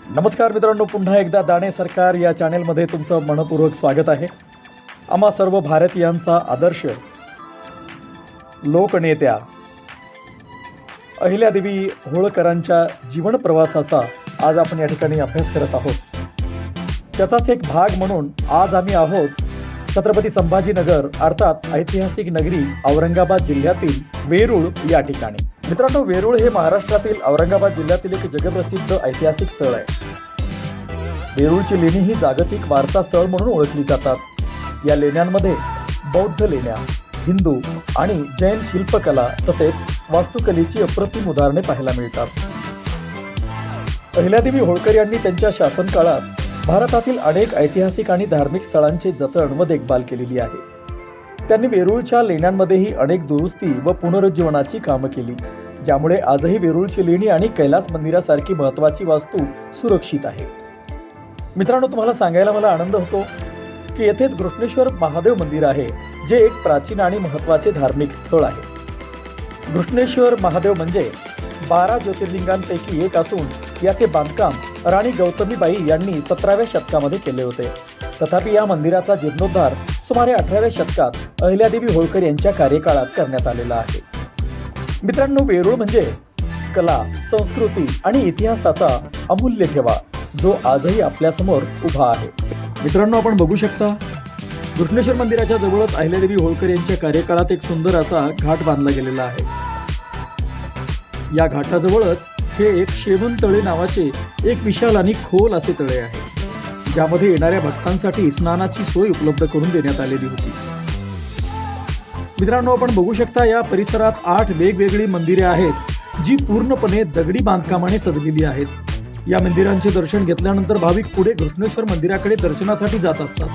नमस्कार मित्रांनो, पुन्हा एकदा दाणे सरकार या चॅनेलमध्ये तुमचं मनपूर्वक स्वागत आहे. आम्हा सर्व भारतीयांचा आदर्श लोकनेत्या अहिल्यादेवी होळकरांच्या जीवन प्रवासाचा आज आपण या ठिकाणी अभ्यास करत आहोत. त्याचाच एक भाग म्हणून आज आम्ही आहोत छत्रपती संभाजीनगर अर्थात ऐतिहासिक नगरी औरंगाबाद जिल्ह्यातील वेरूळ या ठिकाणी. मित्रांनो, वेरूळ हे महाराष्ट्रातील औरंगाबाद जिल्ह्यातील एक जगप्रसिद्ध ऐतिहासिक स्थळ आहे. वेरूळची लेणी ही जागतिक वारसा स्थळ म्हणून ओळखली जातात. या लेण्यांमध्ये बौद्ध लेण्या, हिंदू आणि जैन शिल्पकला तसेच वास्तुकलेची अप्रतिम उदाहरणे पाहायला मिळतात. अहिल्यादेवी होळकर यांनी त्यांच्या शासनकाळात भारतातील अनेक ऐतिहासिक आणि धार्मिक स्थळांचे जतन व देखभाल केलेली आहे. त्यांनी वेरूळच्या लेण्यांमध्येही अनेक दुरुस्ती व पुनरुज्जीवनाची कामं केली, ज्यामुळे आजही वेरूळची लेणी आणि कैलास मंदिरासारखी महत्त्वाची वास्तू सुरक्षित आहे. मित्रांनो, तुम्हाला सांगायला मला आनंद होतो की येथेच घृष्णेश्वर महादेव मंदिर आहे, जे एक प्राचीन आणि महत्त्वाचे धार्मिक स्थळ आहे. घृष्णेश्वर महादेव म्हणजे 12 ज्योतिर्लिंगांपैकी एक असून याचे बांधकाम राणी गौतमीबाई यांनी 17व्या शतकामध्ये केले होते. तथापि या मंदिराचा जीर्णोद्धार सुमारे 18व्या शतकात अहिल्यादेवी होळकर यांच्या कार्यकाळात करण्यात आलेला आहे. मित्रांनो, वेरूळ म्हणजे कला, संस्कृती आणि इतिहासाचा अमूल्य ठेवा, जो आजही आपल्यासमोर उभा आहे. मित्रांनो, आपण बघू शकता घृष्णेश्वर मंदिराच्या जवळच अहिल्यादेवी होळकर यांच्या कार्यकाळात एक सुंदर असा घाट बांधला गेलेला आहे. या घाटाजवळच हे एक शेवण तळे नावाचे एक विशाल आणि खोल असे तळे आहे, ज्यामध्ये येणाऱ्या भक्तांसाठी स्नानाची सोय उपलब्ध करून देण्यात आलेली होती. मित्रांनो, आपण बघू शकता या परिसरात 8 वेगवेगळी मंदिरे आहेत, जी पूर्णपणे दगडी बांधकामाने सजलेली आहेत. या मंदिरांचे दर्शन घेतल्यानंतर भाविक पुढे घृष्णेश्वर मंदिराकडे दर्शनासाठी जात असतात.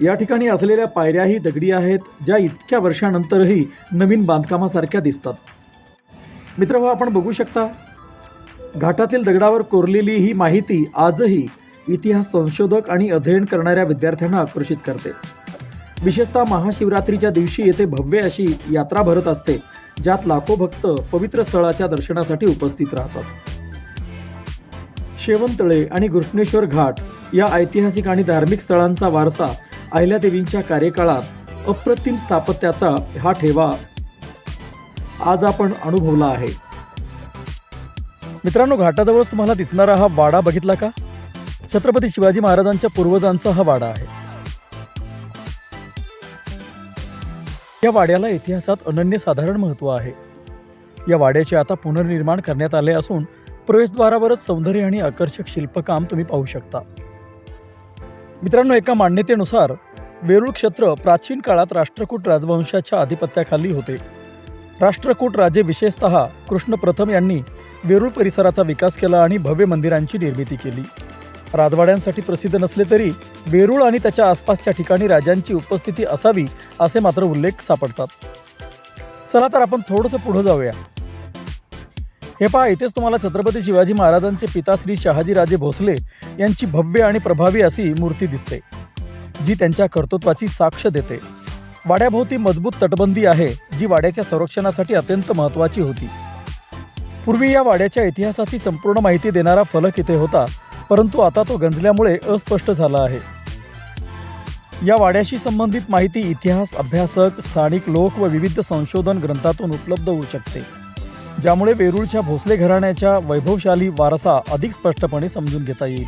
या ठिकाणी असलेल्या पायऱ्याही दगडी आहेत, ज्या इतक्या वर्षानंतरही नवीन बांधकामासारख्या दिसतात. मित्रहो, आपण बघू शकता घाटातील दगडावर कोरलेली ही माहिती आजही इतिहास संशोधक आणि अध्ययन करणाऱ्या विद्यार्थ्यांना आकर्षित करते. विशेषतः महाशिवरात्रीच्या दिवशी येथे भव्य अशी यात्रा भरत असते, ज्यात लाखो भक्त पवित्र स्थळाच्या दर्शनासाठी उपस्थित राहतात. शेवणतळे आणि घृष्णेश्वर घाट या ऐतिहासिक आणि धार्मिक स्थळांचा वारसा अहिल्यादेवींच्या कार्यकाळात अप्रतिम स्थापत्याचा हा ठेवा आज आपण अनुभवला आहे. मित्रांनो, घाटाजवळच तुम्हाला दिसणारा हा वाडा बघितला का? छत्रपती शिवाजी महाराजांच्या पूर्वजांचा हा वाडा आहे. या वाड्याला इतिहासात अनन्यसाधारण महत्त्व आहे. या वाड्याचे आता पुनर्निर्माण करण्यात आले असून प्रवेशद्वारावरच सौंदर्य आणि आकर्षक शिल्पकाम तुम्ही पाहू शकता. मित्रांनो, एका मान्यतेनुसार वेरूळ क्षेत्र प्राचीन काळात राष्ट्रकूट राजवंशाच्या आधिपत्याखाली होते. राष्ट्रकूट राजे विशेषतः कृष्ण प्रथम यांनी वेरूळ परिसराचा विकास केला आणि भव्य मंदिरांची निर्मिती केली. राजवाड्यांसाठी प्रसिद्ध नसले तरी वेरूळ आणि त्याच्या आसपासच्या ठिकाणी राजांची उपस्थिती असावी असे मात्र उल्लेख सापडतात. चला तर आपण थोडंसं पुढे जाऊया. हे पहा, इथेच तुम्हाला छत्रपती शिवाजी महाराजांचे पिता श्री शहाजीराजे भोसले यांची भव्य आणि प्रभावी अशी मूर्ती दिसते, जी त्यांच्या कर्तृत्वाची साक्ष देते. वाड्याभोवती मजबूत तटबंदी आहे, जी वाड्याच्या संरक्षणासाठी अत्यंत महत्त्वाची होती. पूर्वी या वाड्याच्या इतिहासाची संपूर्ण माहिती देणारा फलक इथे होता, परंतु आता तो गंजल्यामुळे अस्पष्ट झाला आहे. या वाड्याशी संबंधित माहिती इतिहास अभ्यासक, स्थानिक लोक व विविध संशोधन ग्रंथातून उपलब्ध होऊ शकते, ज्यामुळे वेरूळच्या भोसले घराण्याच्या वैभवशाली वारसा अधिक स्पष्टपणे समजून घेता येईल.